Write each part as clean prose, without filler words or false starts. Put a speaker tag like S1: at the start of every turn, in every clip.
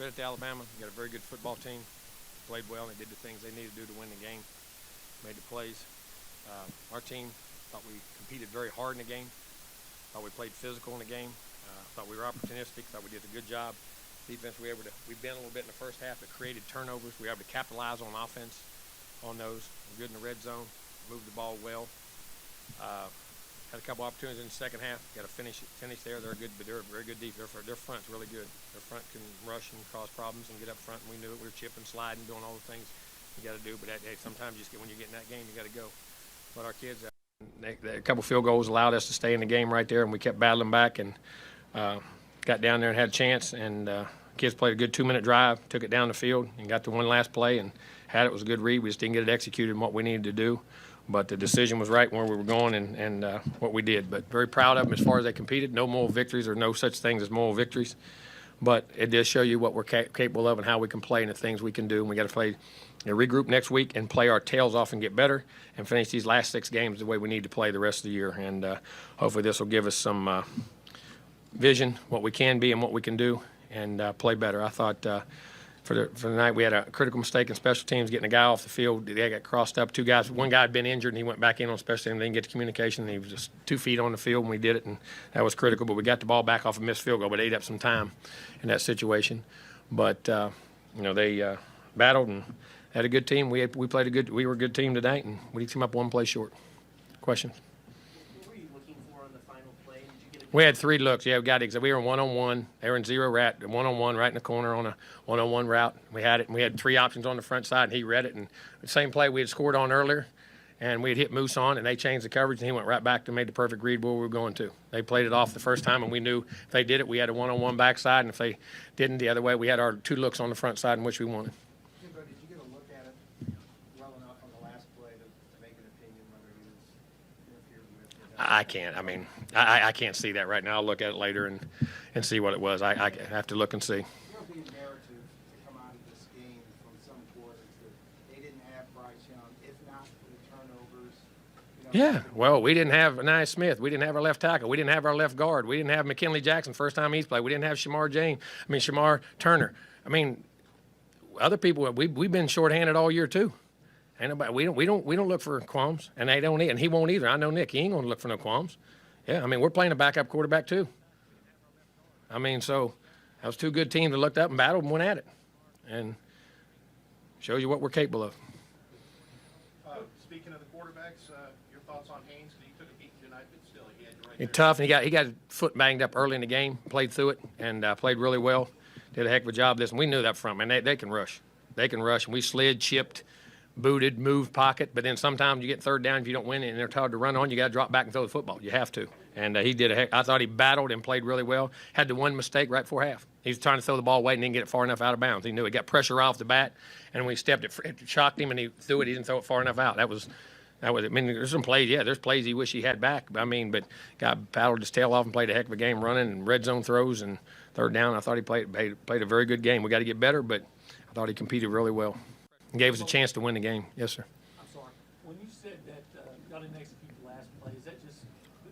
S1: credit to Alabama. We got a very good football team. Played well, and they did the things they needed to do to win the game. Made the plays. Our team thought we competed very hard in the game. Thought we played physical in the game. Thought we were opportunistic. Thought we did a good job. Defense, we bent a little bit in the first half, but created turnovers. We were able to capitalize on offense on those. We're good in the red zone. Moved the ball well. Had a couple opportunities in the second half. Got to finish there. They're good, but they're a very good defense. Their front's really good. Their front can rush and cause problems and get up front. And we knew it. We were chipping, sliding, doing all the things you got to do. But hey, sometimes when you get in that game, you got to go. But our kids, a couple field goals allowed us to stay in the game right there, and we kept battling back and got down there and had a chance. And kids played a good 2-minute drive, took it down the field, and got to one last play and had it. Was a good read. We just didn't get it executed in what we needed to do. But the decision was right where we were going and what we did. But very proud of them as far as they competed. No moral victories or no such things as moral victories. But it does show you what we're capable of and how we can play and the things we can do. And we got to play, regroup next week and play our tails off and get better and finish these last 6 games the way we need to play the rest of the year. And hopefully this will give us some vision, what we can be and what we can do, and play better. I thought for the night we had a critical mistake in special teams, getting a guy off the field. They got crossed up. 2 guys. One guy had been injured, and he went back in on special teams. They didn't get the communication. And he was just 2 feet on the field when we did it, and that was critical. But we got the ball back off a missed field goal, but ate up some time in that situation. But they battled and had a good team. We were a good team tonight, and we came up 1 play short. Questions? We had 3 looks. Yeah, we got it. We were 1-on-1. They were in 0 route, 1-on-1 right in the corner on a 1-on-1 route. We had it, and we had 3 options on the front side, and he read it. And the same play we had scored on earlier, and we had hit Moose on, and they changed the coverage, and he went right back to made the perfect read where we were going to. They played it off the first time, and we knew if they did it, we had a 1-on-1 backside, and if they didn't the other way, we had our 2 looks on the front side in which we wanted.
S2: Jimbo, did you get a look at it well enough on the last play to make an opinion whether he was interfered with?
S1: I can't. I mean, I can't see that right now. I'll look at it later and see what it was. I have to look and see.
S2: There'll be a narrative to come out of this game from some quarters that they didn't have Bryce Young, if not for the turnovers.
S1: Yeah, well, we didn't have Anaya Smith. We didn't have our left tackle. We didn't have our left guard. We didn't have McKinley Jackson first time he's played. We didn't have Shamar Turner. I mean, other people, we've been shorthanded all year too. Ain't nobody, we don't look for qualms, and they don't, and he won't either. I know Nick. He ain't going to look for no qualms. Yeah, I mean, we're playing a backup quarterback too. I mean, so that was 2 good teams that looked up and battled and went at it, and shows you what we're capable of.
S3: Speaking of the quarterbacks, your thoughts on Haynes? He took a beat tonight, but still, he had you right
S1: He's
S3: there.
S1: tough, and he got his foot banged up early in the game. Played through it and played really well. Did a heck of a job. And we knew that from, and they can rush. They can rush, and we slid, chipped, booted, moved pocket, but then sometimes you get 3rd down if you don't win it and they're hard to run on, you got to drop back and throw the football. You have to. And he did I thought he battled and played really well. Had the 1 mistake right before half. He was trying to throw the ball away and didn't get it far enough out of bounds. He knew he got pressure off the bat, and when he stepped it shocked him and he threw it. He didn't throw it far enough out. That was. I mean, there's some plays. Yeah, there's plays he wish he had back. I mean, but got paddled his tail off and played a heck of a game running and red zone throws and 3rd down. I thought he played a very good game. We got to get better, but I thought he competed really well. And gave us a chance to win the game. Yes, sir.
S4: I'm sorry. When you said that y'all didn't execute the last play, is that just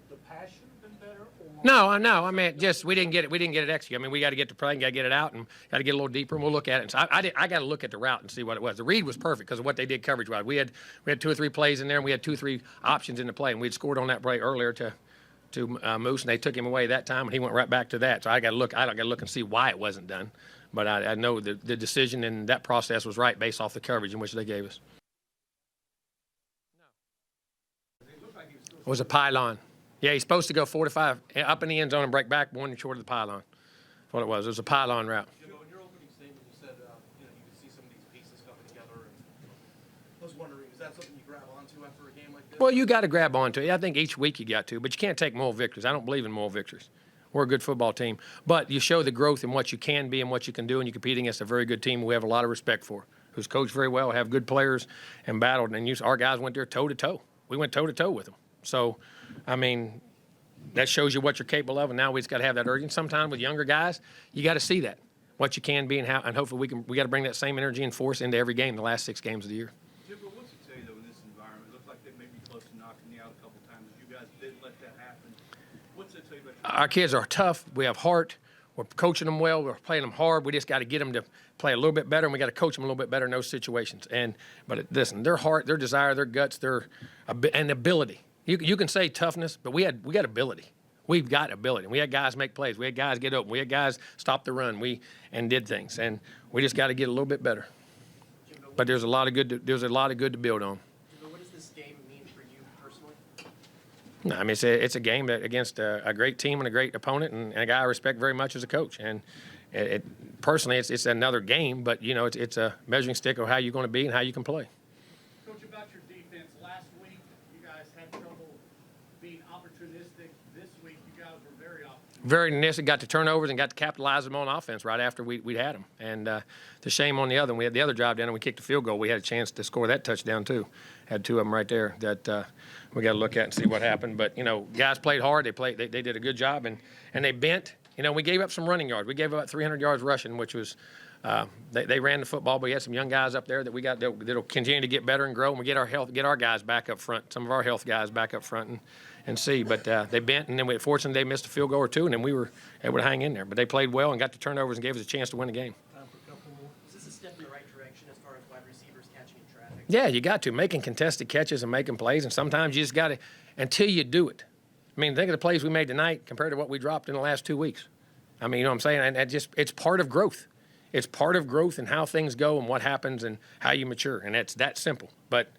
S4: the passion been better? Or
S1: No. I mean, just we didn't get it executed. I mean, we got to get to play and got to get it out and got to get a little deeper. And we'll look at it. And so I got to look at the route and see what it was. The read was perfect because of what they did coverage-wise. We had 2 or 3 plays in there, and we had 2 or 3 options in the play, and we had scored on that play earlier to Moose, and they took him away that time, and he went right back to that. So I got to look and see why it wasn't done. But I know the decision and that process was right based off the coverage in which they gave us. It was a pylon. Yeah, he's supposed to go 4 to 5 up in the end zone and break back 1 short of the pylon. That's what it was. It was a pylon route.
S3: Jimbo, in your opening statement, you said you could see some of these pieces coming together. And I was wondering, is that something you grab onto after a game like this?
S1: Well, you got to grab onto it. I think each week you got to, but you can't take moral victories. I don't believe in moral victories. We're a good football team. But you show the growth in what you can be and what you can do, and you compete against a very good team we have a lot of respect for, who's coached very well, have good players, and battled. And our guys went there toe-to-toe. We went toe-to-toe with them. So, I mean, that shows you what you're capable of, and now we just got to have that urgency. Sometimes with younger guys, you got to see that, what you can be and how, and hopefully we got to bring that same energy and force into every game, the last 6 games of the year.
S5: Jimbo, what's it tell you, though, in this environment? It looked like they may be close to knocking you out a couple times. You guys didn't let that happen. What's it tell you about your
S1: Our kids are tough. We have heart. we're coaching them well, we're playing them hard. We just got to get them to play a little bit better, and we got to coach them a little bit better in those situations. But listen, their heart, their desire, their guts, and ability. You can say toughness, but we got ability. We've got ability. We had guys make plays. We had guys get open. We had guys stop the run. And did things, and we just got to get a little bit better. But there's a lot of good to build on.
S6: Jimbo, what does this game mean for you personally?
S1: No, I mean, it's a game against a great team and a great opponent, and a guy I respect very much as a coach. And personally, it's another game, but it's a measuring stick of how you're going to be and how you can play.
S7: Coach, about your defense, last week you guys had trouble being opportunistic. This week you guys were very opportunistic.
S1: Very opportunistic, got to turnovers and got to capitalize them on offense right after we'd had them. And the shame on the other one. We had the other drive down and we kicked the field goal. We had a chance to score that touchdown too. Had two of them right there that we got to look at and see what happened. But guys played hard. They did a good job and they bent. We gave up some running yards. We gave about 300 yards rushing, which was they ran the football. But we had some young guys up there that'll continue to get better and grow. And we get our guys back up front. Some of our health guys back up front and see. But they bent, and then fortunately they missed a field goal or two, and then we were able to hang in there. But they played well and got the turnovers and gave us a chance to win the game.
S6: Is this a step in the right direction as far as wide receivers catching in traffic?
S1: Yeah, you got to. Making contested catches and making plays, and sometimes you just got to, until you do it. I mean, think of the plays we made tonight compared to what we dropped in the last 2 weeks. I mean, you know what I'm saying? And it's part of growth. It's part of growth and how things go and what happens and how you mature. And it's that simple. But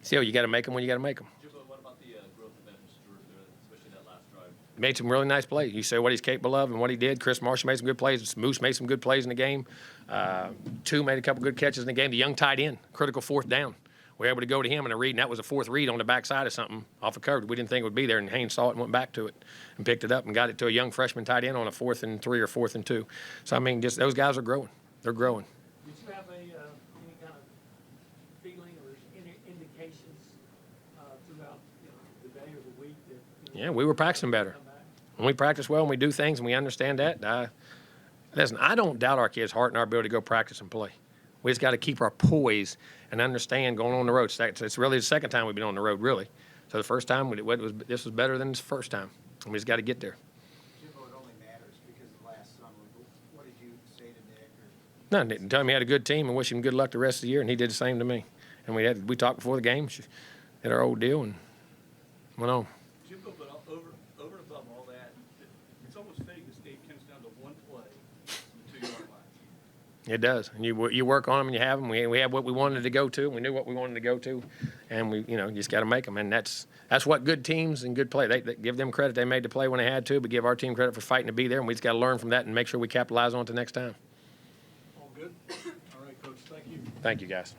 S1: still, you got to make them when you got to make them.
S8: Jimbo, what about the growth of Evan Stewart there, especially that last drive?
S1: Made some really nice plays. You say what he's capable of and what he did. Chris Marshall made some good plays. Moose made some good plays in the game. Two made a couple good catches in the game. The young tight end, critical fourth down. We were able to go to him in a read, and that was a fourth read on the backside of something off of coverage. We didn't think it would be there, and Haynes saw it and went back to it and picked it up and got it to a young freshman tight end on a 4th and 3 or 4th and 2. So, I mean, just those guys are growing. They're growing.
S4: Did you have any kind of feeling or any indications throughout the day or the week that
S1: Yeah, we were practicing better. When we practice well and we do things and we understand that, listen, I don't doubt our kids' heart and our ability to go practice and play. We just got to keep our poise and understand going on the road. It's really the second time we've been on the road, really. So the first time, this was better than the first time. And we just got to get there.
S2: Jimbo, it only matters because of last summer. What did you say to Nick?
S1: No, didn't tell him he had a good team and wish him good luck the rest of the year, and he did the same to me. And we talked before the game, did our old deal, and went on.
S5: Jimbo, but over and above all that, it's almost fitting this game comes down to one play from the 2-yard line.
S1: It does, and you work on them and you have them. We had what we wanted to go to, and we knew what we wanted to go to, and we you just got to make them. And that's what good teams and good play. They give them credit. They made the play when they had to, but give our team credit for fighting to be there. And we just got to learn from that and make sure we capitalize on it the next time.
S7: All good? All right, Coach, thank you.
S1: Thank you, guys.